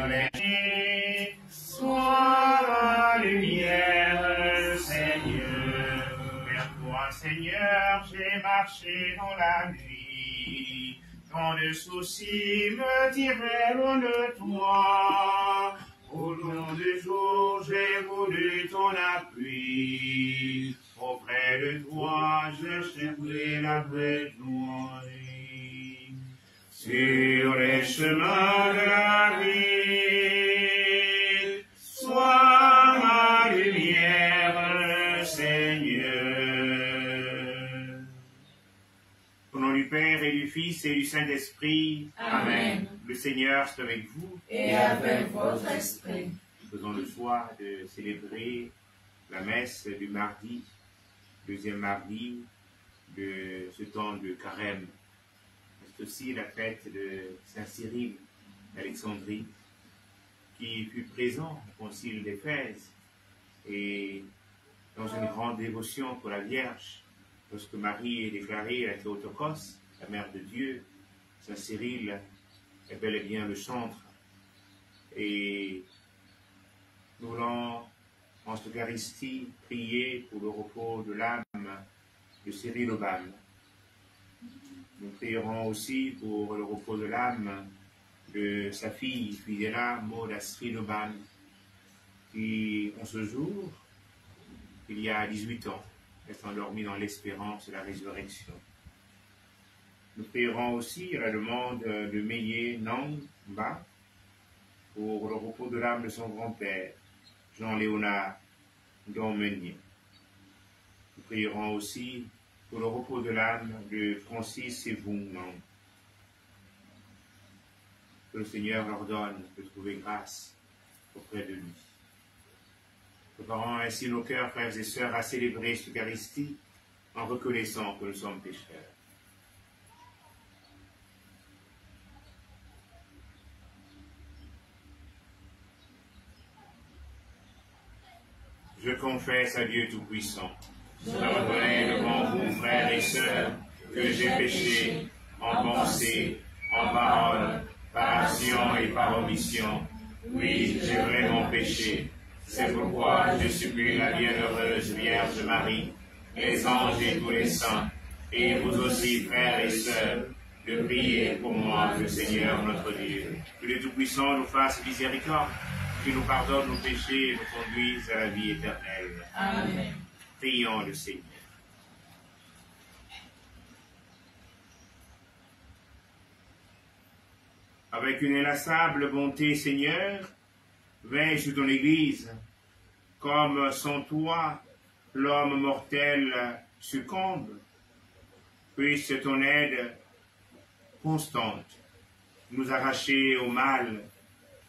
vers les nuits, sois la lumière, Seigneur. Vers toi, Seigneur, j'ai marché dans la nuit. Quand de soucis me tiraient loin de toi, au long du jour, j'ai voulu ton appui. Auprès de toi, je cherchais la vraie joie. Sur les chemins de la vie, sois ma lumière, Seigneur. Au nom du Père et du Fils et du Saint-Esprit, Amen. Le Seigneur soit avec vous. Et avec votre esprit. Nous faisons le choix de célébrer la messe du mardi, deuxième mardi de ce temps de carême. C'est aussi la fête de Saint Cyril d'Alexandrie, qui fut présent au concile d'Éphèse et dans une grande dévotion pour la Vierge. Lorsque Marie est déclarée la Théotokos, la mère de Dieu, Saint Cyril est bel et bien le chantre. Et nous voulons, en cette Eucharistie, prier pour le repos de l'âme de Cyril Aubin. Nous prierons aussi pour le repos de l'âme de sa fille, Fidela Maud Astrid Aubin, qui, en ce jour, il y a 18 ans, est endormie dans l'espérance de la résurrection. Nous prierons aussi à la demande de Meillet Namba pour le repos de l'âme de son grand-père, Jean-Léonard Domenier. Nous prierons aussi pour le repos de l'âme de Francis Sévounan. Que le Seigneur leur donne de trouver grâce auprès de lui. Préparons ainsi nos cœurs, frères et sœurs, à célébrer cette Eucharistie en reconnaissant que nous sommes pécheurs. Je confesse à Dieu Tout-Puissant, je reconnais devant vous, frères et sœurs, que j'ai péché en pensée, en parole, par action et par omission. Oui, j'ai vraiment péché. C'est pourquoi je supplie la bienheureuse Vierge Marie, les anges et tous les saints, et vous aussi, frères et sœurs, de prier pour moi, le Seigneur notre Dieu. Que le Tout-Puissant nous fasse miséricorde, qu'il nous pardonne nos péchés et nous conduise à la vie éternelle. Amen. Prions le Seigneur. Avec une inlassable bonté, Seigneur, veille sur ton Église, comme sans toi, l'homme mortel succombe. Puisse ton aide constante nous arracher au mal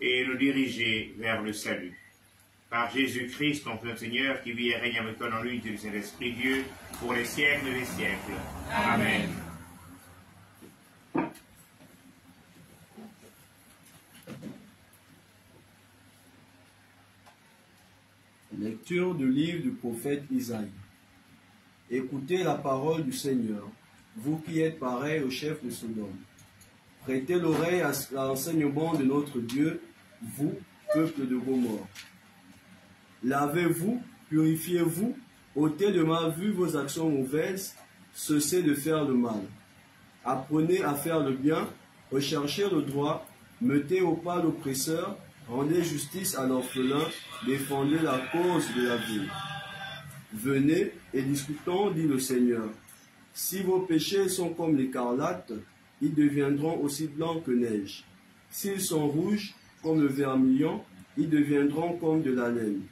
et nous diriger vers le salut. Par Jésus-Christ, ton Seigneur, qui vit et règne avec toi dans l'unité du Saint-Esprit, Dieu, pour les siècles des siècles. Amen. Lecture du livre du prophète Isaïe. Écoutez la parole du Seigneur, vous qui êtes pareils au chef de Sodome. Prêtez l'oreille à l'enseignement de notre Dieu, vous, peuple de Gomorrhe. Lavez-vous, purifiez-vous, ôtez de ma vue vos actions mauvaises, cessez de faire le mal. Apprenez à faire le bien, recherchez le droit, mettez au pas l'oppresseur, rendez justice à l'orphelin, défendez la cause de la vie. Venez et discutons, dit le Seigneur. Si vos péchés sont comme l'écarlate, ils deviendront aussi blancs que neige. S'ils sont rouges comme le vermillon, ils deviendront comme de la laine.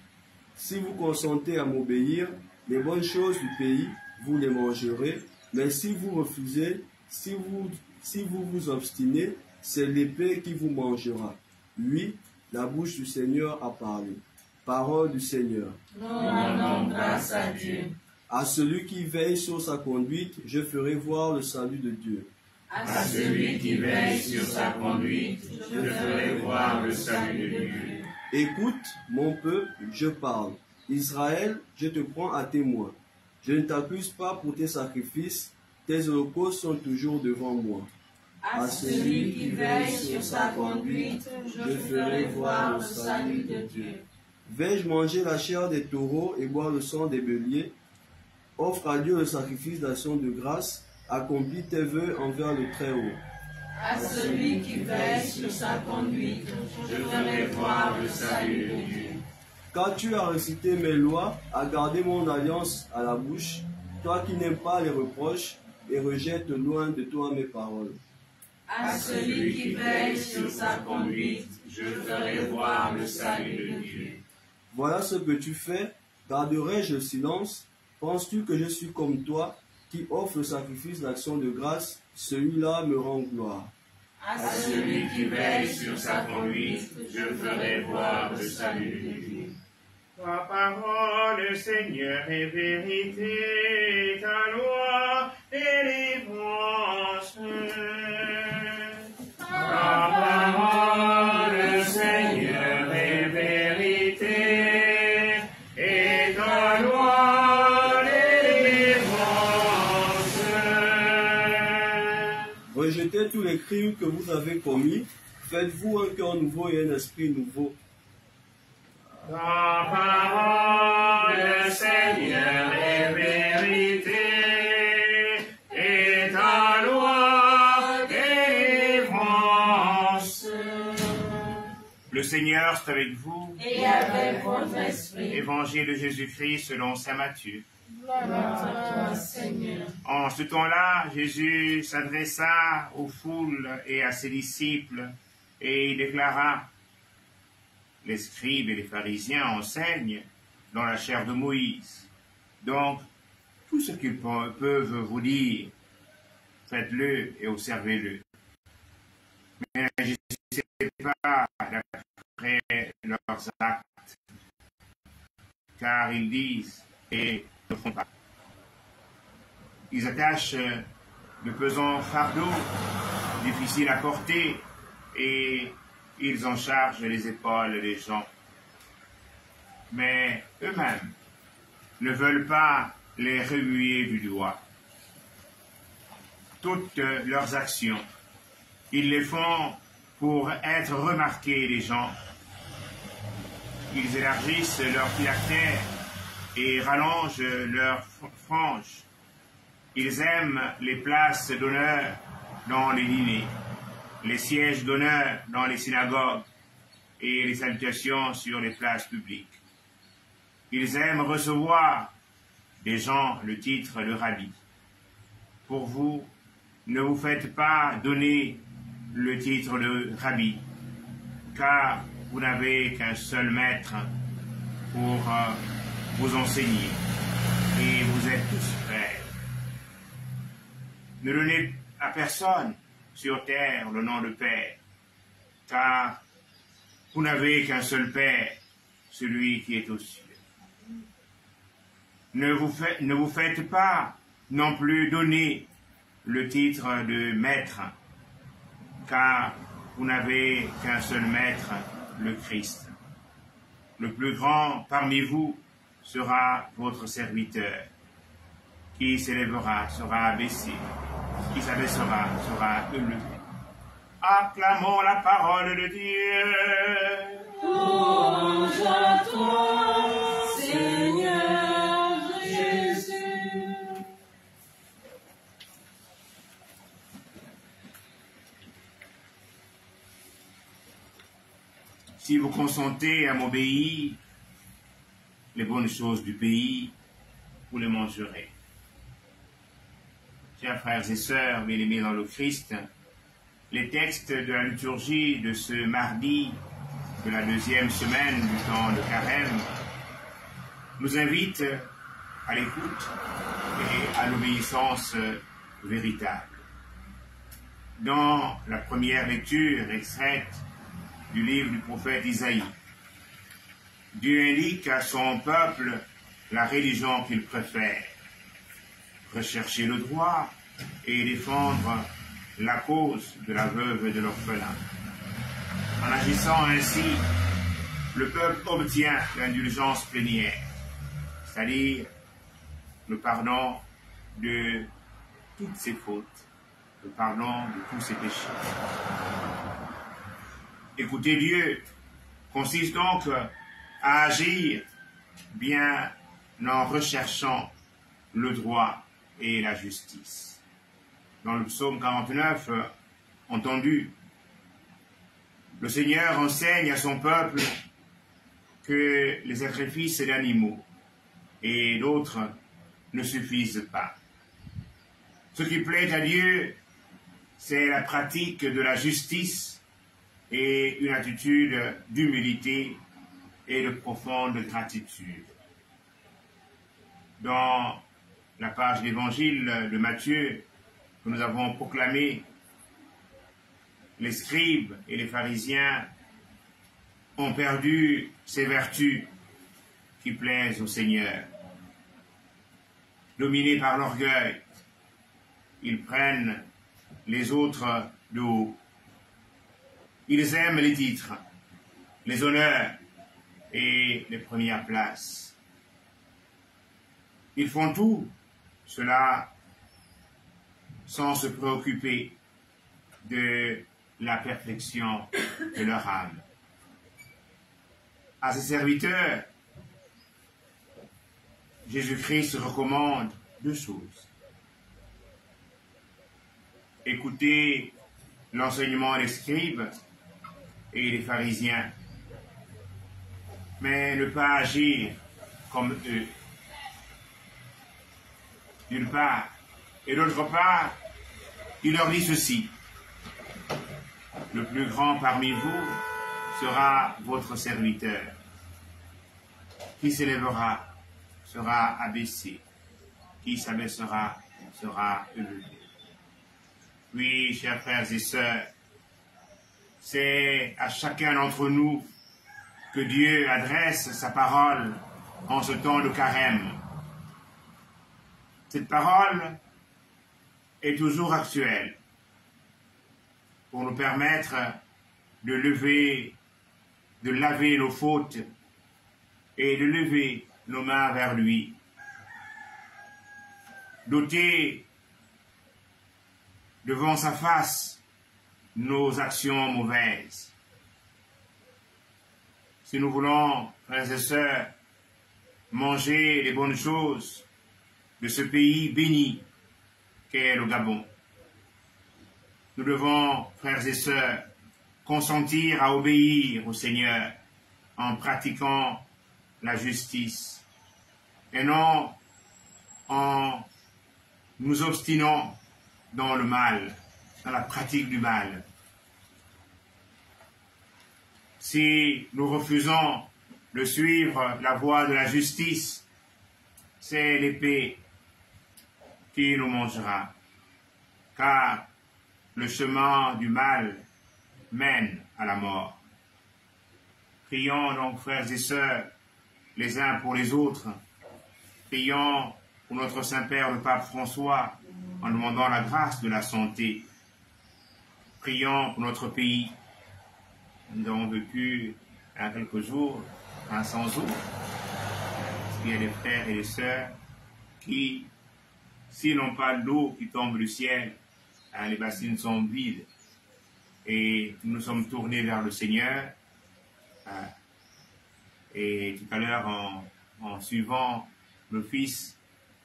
Si vous consentez à m'obéir, les bonnes choses du pays, vous les mangerez, mais si vous refusez, si vous vous obstinez, c'est l'épée qui vous mangera. Oui, la bouche du Seigneur a parlé. Parole du Seigneur. Nous rendons grâce à Dieu. À celui qui veille sur sa conduite, je ferai voir le salut de Dieu. À celui qui veille sur sa conduite, je ferai voir le salut de Dieu. Écoute, mon peuple, je parle. Israël, je te prends à témoin. Je ne t'accuse pas pour tes sacrifices, tes holocaustes sont toujours devant moi. À celui qui veille sur sa conduite, je ferai voir le salut de Dieu. Vais-je manger la chair des taureaux et boire le sang des béliers? Offre à Dieu le sacrifice d'action de grâce, accomplis tes vœux envers le Très-Haut. À celui qui veille sur sa conduite, je ferai voir le salut de Dieu. Car tu as récité mes lois, as gardé mon alliance à la bouche, toi qui n'aimes pas les reproches et rejettes loin de toi mes paroles. À celui qui veille sur sa conduite, je ferai voir le salut de Dieu. Voilà ce que tu fais, garderai-je le silence? Penses-tu que je suis comme toi, qui offre le sacrifice d'action de grâce? Celui-là me rend gloire. À celui qui veille sur sa conduite, je ferai voir le salut de Dieu. Ta parole, Seigneur, est vérité, ta loi, délivrance. Ta parole, Seigneur, est vérité, et ta loi, délivrance. Rejetez tous les crimes que vous avez commis, faites-vous un cœur nouveau et un esprit nouveau. Ta parole, Seigneur, est vérité, et ta loi, délivrance. Le Seigneur est avec vous. Et avec votre esprit. Évangile de Jésus-Christ selon saint Matthieu. Gloire à toi, Seigneur. En ce temps-là, Jésus s'adressa aux foules et à ses disciples, et il déclara: les scribes et les pharisiens enseignent dans la chair de Moïse. Donc, tout ce qu'ils peuvent vous dire, faites-le et observez-le. Mais n'agissez pas d'après leurs actes, car ils disent et ne font pas. Ils attachent de pesants fardeaux, difficiles à porter, et ils en chargent les épaules des gens. Mais eux-mêmes ne veulent pas les remuer du doigt. Toutes leurs actions, ils les font pour être remarqués des gens. Ils élargissent leur phylactère et rallongent leurs franges. Ils aiment les places d'honneur dans les dîners, les sièges d'honneur dans les synagogues et les salutations sur les places publiques. Ils aiment recevoir des gens le titre de rabbi. Pour vous, ne vous faites pas donner le titre de rabbi, car vous n'avez qu'un seul maître pour vous enseigner, et vous êtes tous frères. Ne donnez à personne sur terre le nom de Père, car vous n'avez qu'un seul Père, celui qui est aux cieux. Ne vous faites pas non plus donner le titre de maître, car vous n'avez qu'un seul maître, le Christ. Le plus grand parmi vous sera votre serviteur. Qui s'élèvera sera abaissé, qui s'abaissera sera élevé. Acclamons la parole de Dieu. Louange à toi, Seigneur Jésus. Si vous consentez à m'obéir, les bonnes choses du pays, vous les mangerez. Chers frères et sœurs bien-aimés dans le Christ, les textes de la liturgie de ce mardi de la deuxième semaine du temps de Carême nous invitent à l'écoute et à l'obéissance véritable. Dans la première lecture extraite du livre du prophète Isaïe, Dieu indique à son peuple la religion qu'il préfère: rechercher le droit et défendre la cause de la veuve et de l'orphelin. En agissant ainsi, le peuple obtient l'indulgence plénière, c'est-à-dire le pardon de toutes ses fautes, le pardon de tous ses péchés. Écouter Dieu consiste donc à agir bien en recherchant le droit et la justice. Dans le psaume 49, entendu, le Seigneur enseigne à son peuple que les sacrifices d'animaux et d'autres ne suffisent pas. Ce qui plaît à Dieu, c'est la pratique de la justice et une attitude d'humilité et de profonde gratitude. Dans la page d'évangile de Matthieu que nous avons proclamée, les scribes et les pharisiens ont perdu ces vertus qui plaisent au Seigneur. Dominés par l'orgueil, ils prennent les autres de haut. Ils aiment les titres, les honneurs et les premières places. Ils font tout cela sans se préoccuper de la perfection de leur âme. À ses serviteurs, Jésus-Christ recommande deux choses. Écoutez l'enseignement des scribes et des pharisiens, mais ne pas agir comme eux, d'une part, et d'autre part, il leur dit ceci: le plus grand parmi vous sera votre serviteur. Qui s'élèvera sera abaissé, qui s'abaissera sera élevé. Oui, chers frères et sœurs, c'est à chacun d'entre nous que Dieu adresse sa parole en ce temps de carême. Cette parole est toujours actuelle pour nous permettre de laver nos fautes et de lever nos mains vers lui. D'ôter devant sa face nos actions mauvaises. Si nous voulons, frères et sœurs, manger les bonnes choses de ce pays béni qu'est le Gabon, nous devons, frères et sœurs, consentir à obéir au Seigneur en pratiquant la justice et non en nous obstinant dans le mal, dans la pratique du mal. Si nous refusons de suivre la voie de la justice, c'est l'épée qui nous mangera, car le chemin du mal mène à la mort. Prions donc, frères et sœurs, les uns pour les autres. Prions pour notre Saint-Père, le Pape François, en demandant la grâce de la santé. Prions pour notre pays. Nous avons vécu il y a quelques jours sans eau. Il y a des frères et des sœurs qui, s'ils n'ont pas l'eau qui tombe du ciel, les bassines sont vides. Et nous sommes tournés vers le Seigneur. Et tout à l'heure, en suivant le fils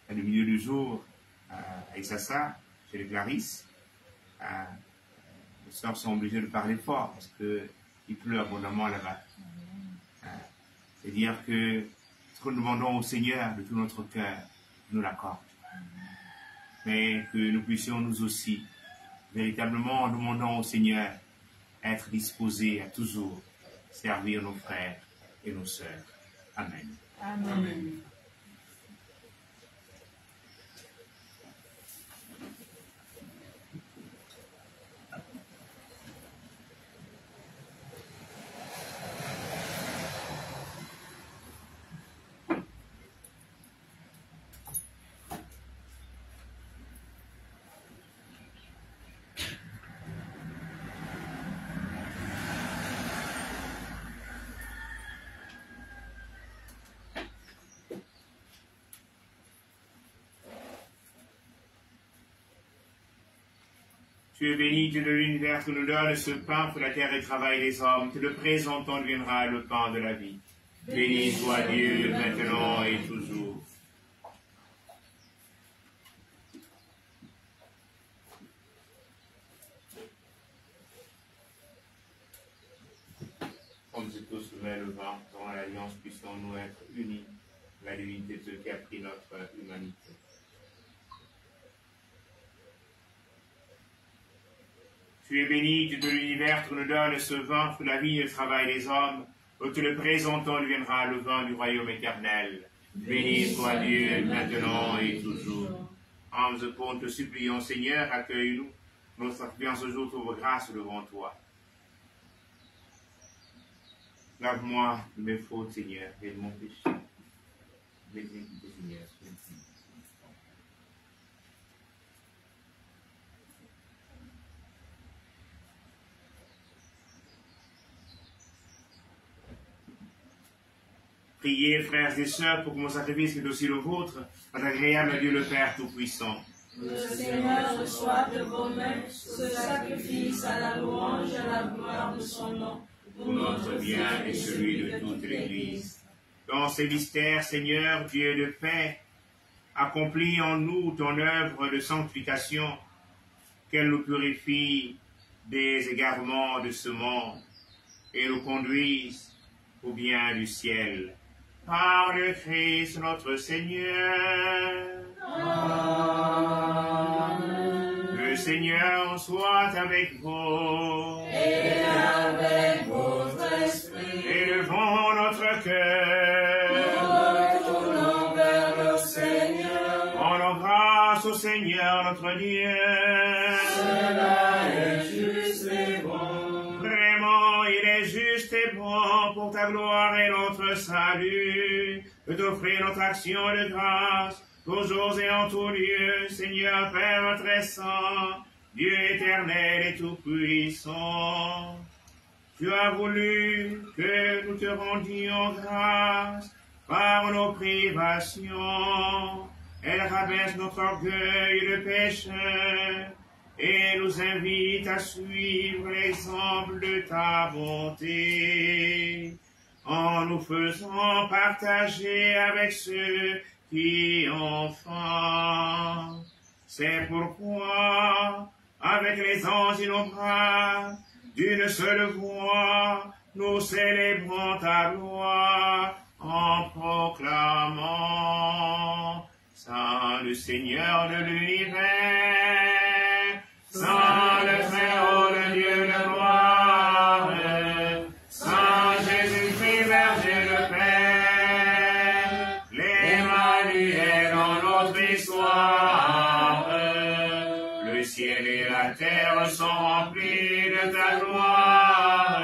du milieu du jour à Issassa, chez les Clarisses, les sœurs sont obligées de parler fort parce qu'il pleut abondamment là-bas. C'est-à-dire que ce que nous demandons au Seigneur de tout notre cœur, nous l'accorde. Mais que nous puissions nous aussi, véritablement en demandant au Seigneur, être disposés à toujours servir nos frères et nos sœurs. Amen. Amen. Tu es béni, Dieu de l'univers, tu nous donnes ce pain pour la terre et le travail des hommes. Te le présentant deviendra le pain de la vie. Béni soit Dieu, maintenant et toujours. Comme c'est tous le vent, dans l'alliance, puissions-nous être unis, la divinité de Dieu qui a pris notre humanité. Tu es béni, Dieu de l'univers, tu nous donnes ce vin pour la vie et le travail des hommes. Où te le présentons deviendra le vin du royaume éternel. Béni soit Dieu, maintenant et toujours. En nous pour te supplions, Seigneur, accueille-nous. Nous supplions ce jour trouve grâce devant toi. Lave-moi de mes fautes, Seigneur, et de mon péché. Bénis, Seigneur. Priez, frères et sœurs, pour que mon sacrifice, qui est aussi le vôtre, soit agréable à Dieu le Père Tout-Puissant. Le Seigneur reçoive de vos mains ce sacrifice à la louange et à la gloire de son nom, pour notre bien et celui de toute l'Église. Dans ces mystères, Seigneur, Dieu de paix, accomplis en nous ton œuvre de sanctification, qu'elle nous purifie des égarements de ce monde et nous conduise au bien du ciel. Par le Christ notre Seigneur. Amen. Le Seigneur soit avec vous. Et avec votre esprit. Élevons notre cœur. Nous retournons vers le Seigneur. Rendons grâce au Seigneur notre Dieu. Cela est juste et bon. Vraiment, il est juste et bon pour ta gloire et notre salut, de t'offrir notre action de grâce, toujours et en tout lieu, Seigneur Père très saint, Dieu éternel et tout-puissant. Tu as voulu que nous te rendions grâce par nos privations. Elle rabaisse notre orgueil de pécheur et nous invite à suivre l'exemple de ta bonté, en nous faisant partager avec ceux qui ont faim. C'est pourquoi, avec les anges innombrables, d'une seule voix, nous célébrons ta gloire en proclamant Saint le Seigneur de l'univers, Saint le Très-Haut, le Dieu de gloire, Saint Jésus-Christ, berger de paix, l'Emmanuel dans notre histoire. Le ciel et la terre sont remplis de ta gloire.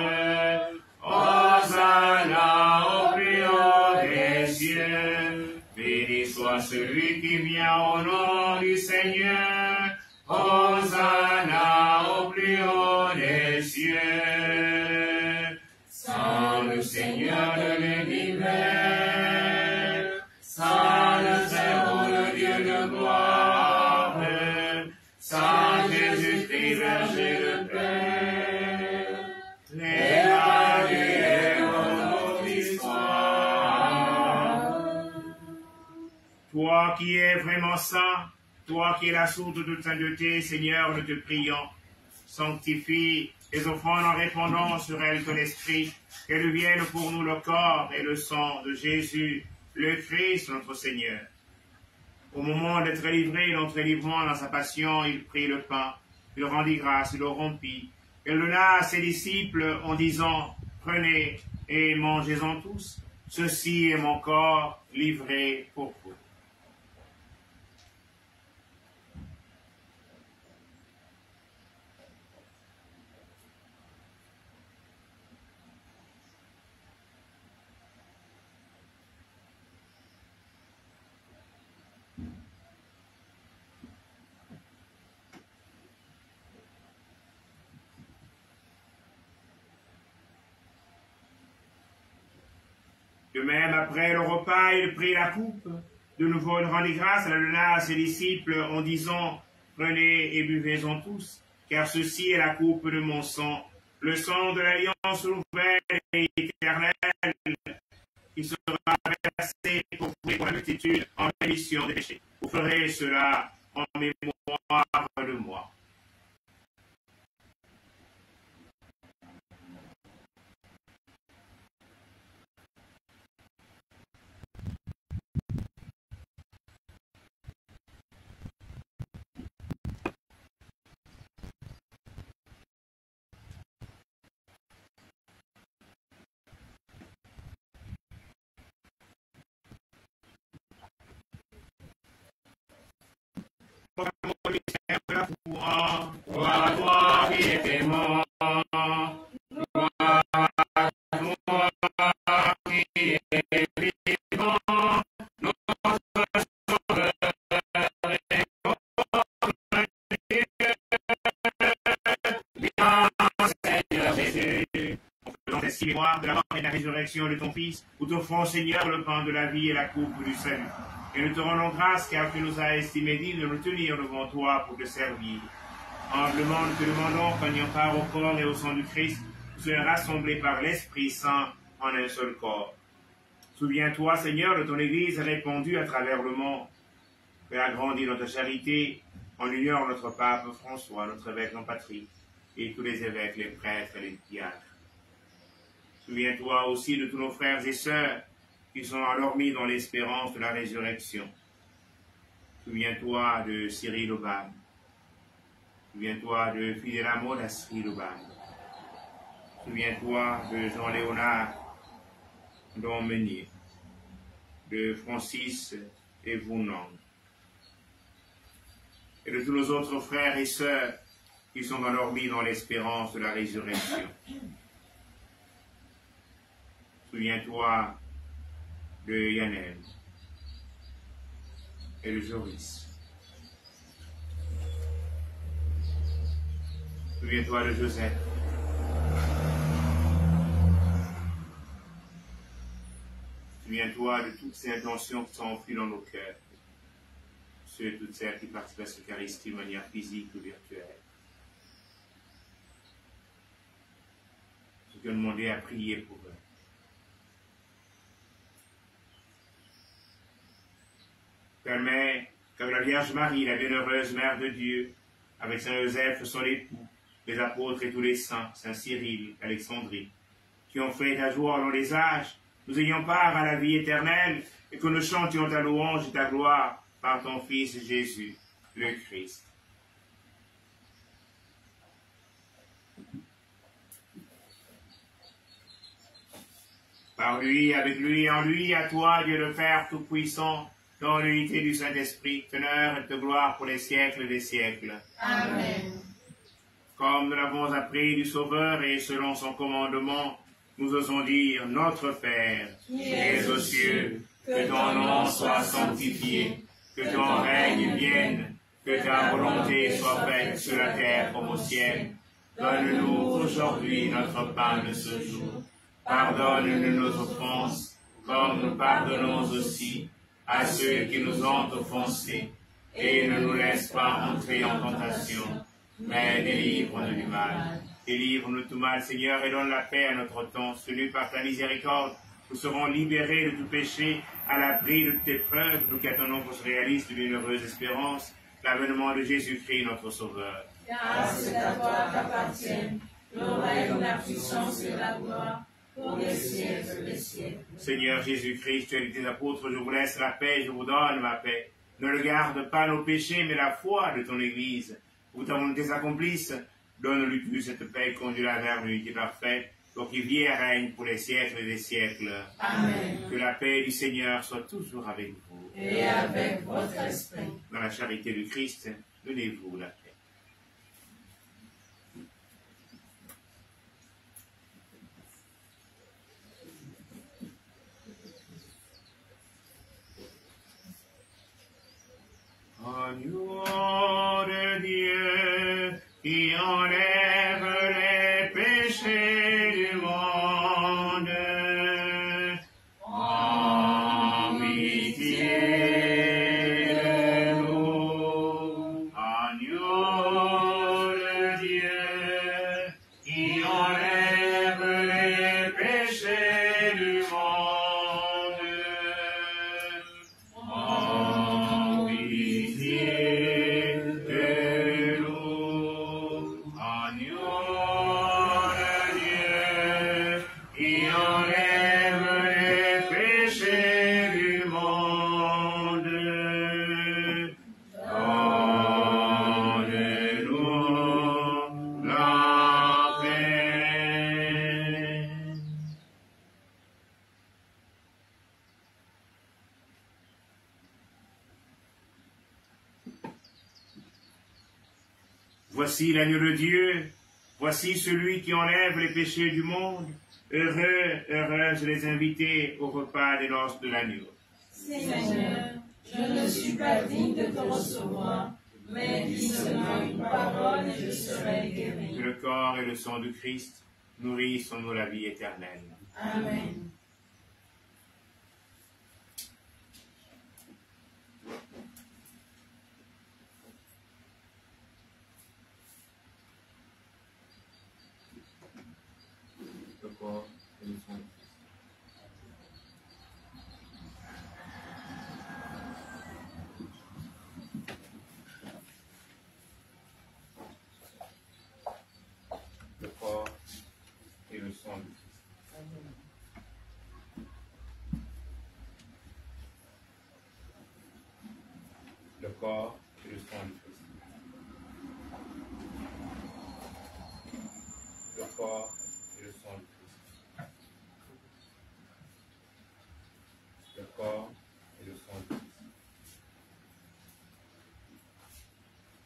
Hosanna au plus haut des cieux. Béni soit celui qui vient au nom du Seigneur. Hosanna au plus haut des cieux. Saint le Seigneur de l'univers, Saint le Très-Haut, le Dieu de gloire, Saint Jésus-Christ, berger de paix, l'Emmanuel dans notre histoire. Toi qui es vraiment saint, toi qui es la source de toute sainteté, Seigneur, nous te prions, sanctifie les offrandes en répandant sur elles ton esprit, qu'elles deviennent pour nous le corps et le sang de Jésus, le Christ, notre Seigneur. Au moment d'être livré, d'entrer livrant dans sa passion, il prit le pain, il rendit grâce, il le rompit, et le donna à ses disciples en disant, prenez et mangez-en tous, ceci est mon corps livré pour vous. De même, après le repas, il prit la coupe. De nouveau, il rendit grâce, elle la donna à ses disciples en disant, prenez et buvez-en tous. car ceci est la coupe de mon sang, le sang de l'alliance nouvelle et éternelle, qui sera versé pour vous pour la multitude en rémission des péchés. Vous ferez cela en mémoire de moi. Gloire à toi qui étais mort, gloire à toi qui es vivant, notre sauveur et notre Dieu. Bien, Seigneur Jésus, en faisant ainsi mémoire de la mort et de la résurrection de ton Fils, nous t'offrons, Seigneur, le pain de la vie et la coupe du salut. Et nous te rendons grâce car tu nous as estimé dignes de nous tenir devant toi pour te servir. Humblement, nous te demandons qu'en ayant part au corps et au sang du Christ, nous soyons rassemblés par l'Esprit Saint en un seul corps. Souviens-toi, Seigneur, de ton Église répandue à travers le monde. Fais agrandir notre charité en l'union notre pape François, notre évêque en patrie, et tous les évêques, les prêtres et les diacres. Souviens-toi aussi de tous nos frères et sœurs qui sont endormis dans l'espérance de la résurrection. Souviens-toi de Cyril Aubin. Souviens-toi de Fidèle Cyril Aubin. Souviens-toi de Jean-Léonard Domenier, de Francis Evounan, et de tous nos autres frères et sœurs qui sont endormis dans l'espérance de la résurrection. Souviens-toi de Yannel et de Joris. Souviens-toi de Joseph. Souviens-toi de toutes ces intentions qui sont enfouies dans nos cœurs. Ceux et toutes celles qui participent à cette Eucharistie de manière physique ou virtuelle. Je te demander à prier pour eux. Permets qu'avec la Vierge Marie, la bienheureuse Mère de Dieu, avec Saint Joseph, son époux, les apôtres et tous les saints, Saint Cyril, Alexandrie, qui ont fait ta joie dans les âges, nous ayons part à la vie éternelle et que nous chantions ta louange et ta gloire par ton Fils Jésus, le Christ. Par lui, avec lui, en lui, à toi, Dieu le Père Tout-Puissant, dans l'unité du Saint-Esprit, teneur et de gloire pour les siècles des siècles. Amen. Comme nous l'avons appris du Sauveur et selon son commandement, nous osons dire, Notre Père, qui es aux cieux, que ton nom soit sanctifié, que ton règne vienne, que ta volonté soit faite sur la terre comme au ciel. Donne-nous aujourd'hui notre pain de ce jour. Pardonne-nous nos offenses, comme nous pardonnons aussi à ceux qui nous ont offensés, et ne nous laisse pas entrer en tentation, mais délivre-nous du mal. Délivre-nous de tout mal, Seigneur, et donne la paix à notre temps. Soutenu par ta miséricorde, nous serons libérés de tout péché, à l'abri de toute épreuve, nous qui attendons qu'on se réalise de bienheureuse espérance, l'avènement de Jésus-Christ, notre Sauveur. Car c'est à toi qu'appartiennent le règne, la puissance et la gloire, pour les siècles des siècles. Seigneur Jésus-Christ, tu as dit tes apôtres, je vous laisse la paix, je vous donne ma paix. Ne regarde pas nos péchés, mais la foi de ton Église. Pour que ta volonté s'accomplisse, donne-lui plus cette paix, conduis-la vers l'unité parfaite, pour qu'il vienne et règne pour les siècles des siècles. Amen. Que la paix du Seigneur soit toujours avec vous. Et avec votre esprit. Dans la charité du Christ, donnez-vous la paix. Agneau de Dieu qui enlève les péchés du monde, en pitié de nous. Agneau Voici l'agneau de Dieu, voici celui qui enlève les péchés du monde. Heureux, heureuses les invités au repas des noces de l'agneau. Seigneur, je ne suis pas digne de te recevoir, mais dis seulement une parole et je serai guéri. Que le corps et le sang du Christ nourrissent en nous la vie éternelle. Amen. Le corps et le sang du Christ. Le corps et le sang du Christ. Le corps et le sang du Christ. Le corps et le sang du Christ.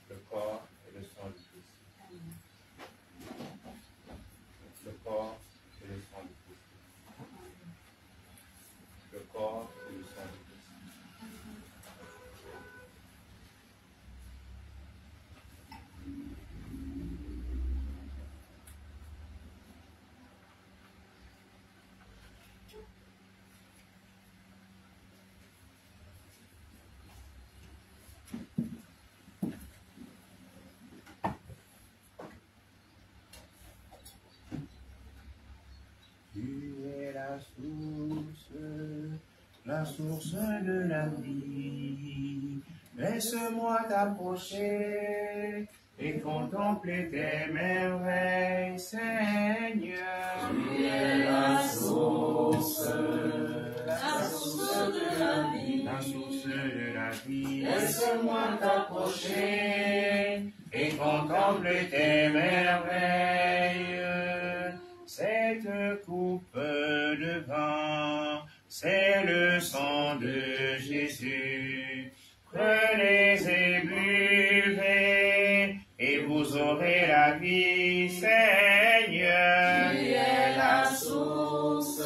Le corps et le sang du Christ. Le corps et le sang du Christ. Le corps et le sang du Christ. Le corps et le sang du Christ. Tu es la source de la vie. Laisse-moi t'approcher et contempler tes merveilles, Seigneur. Tu es la source de la vie. La source de la vie. Laisse-moi t'approcher et contempler tes merveilles. Cette coupe de vin, c'est le sang de Jésus. Prenez et buvez, et vous aurez la vie, Seigneur. Tu es la source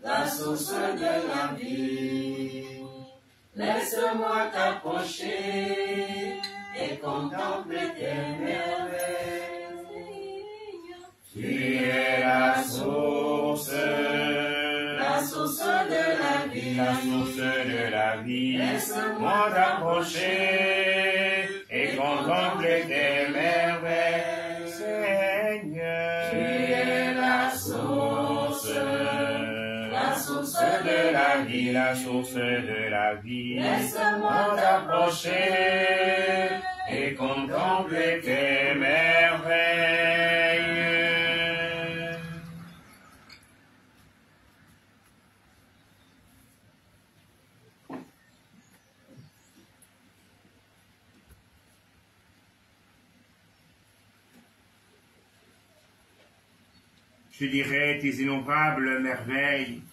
de la vie. Laisse-moi t'approcher et contempler tes merveilles. Tu es la source de la vie. La source de la vie. Laisse-moi t'approcher et contempler tes merveilles, Seigneur. Tu es la source de la vie, la source de la vie. Laisse-moi t'approcher et contempler tes merveilles. Je dirai tes innombrables merveilles.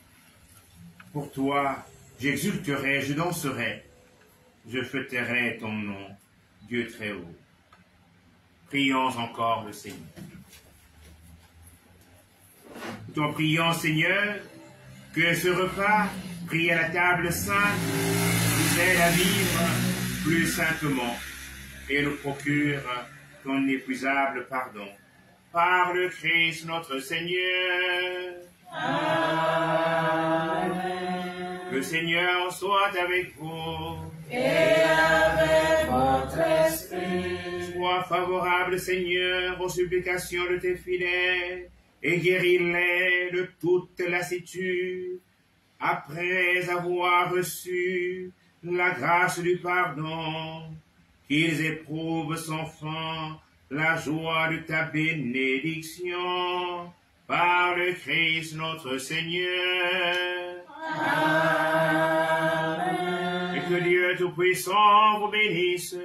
Pour toi, j'exulterai, je danserai, je fêterai ton nom, Dieu très haut. Prions encore le Seigneur. Tout en priant, Seigneur, que ce repas, pris à la table sainte, nous aide à vivre plus saintement et nous procure ton inépuisable pardon. Par le Christ notre Seigneur. Amen. Le Seigneur soit avec vous. Et avec votre esprit. Sois favorable, Seigneur, aux supplications de tes fidèles et guéris-les de toute lassitude, après avoir reçu la grâce du pardon, qu'ils éprouvent sans fin la joie de ta bénédiction, par le Christ notre Seigneur. Amen. Et que Dieu Tout-Puissant vous bénisse,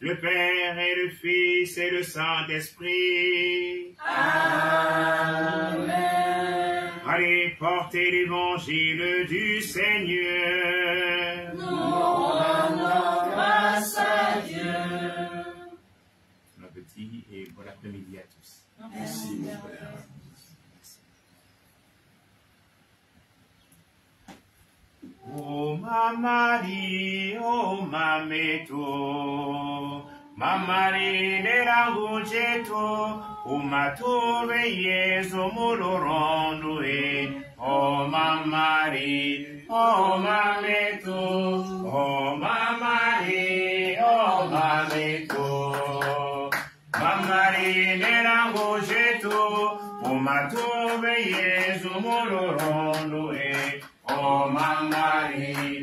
le Père et le Fils et le Saint-Esprit. Amen. Allez porter l'évangile du Seigneur. Nous rendons grâce à Dieu. Bon appétit. le midi à tous. Merci, mon Père. Oh ma Marie, oh ma meto, ma Marie de la Gugeto, oh ma tove Yesu mulorondo oh ma Marie, oh ma meto, oh ma Marie, oh ma meto, ma Marie de la Gugeto, oh ma tove Yesu mulorondo oh, Mamma Maria.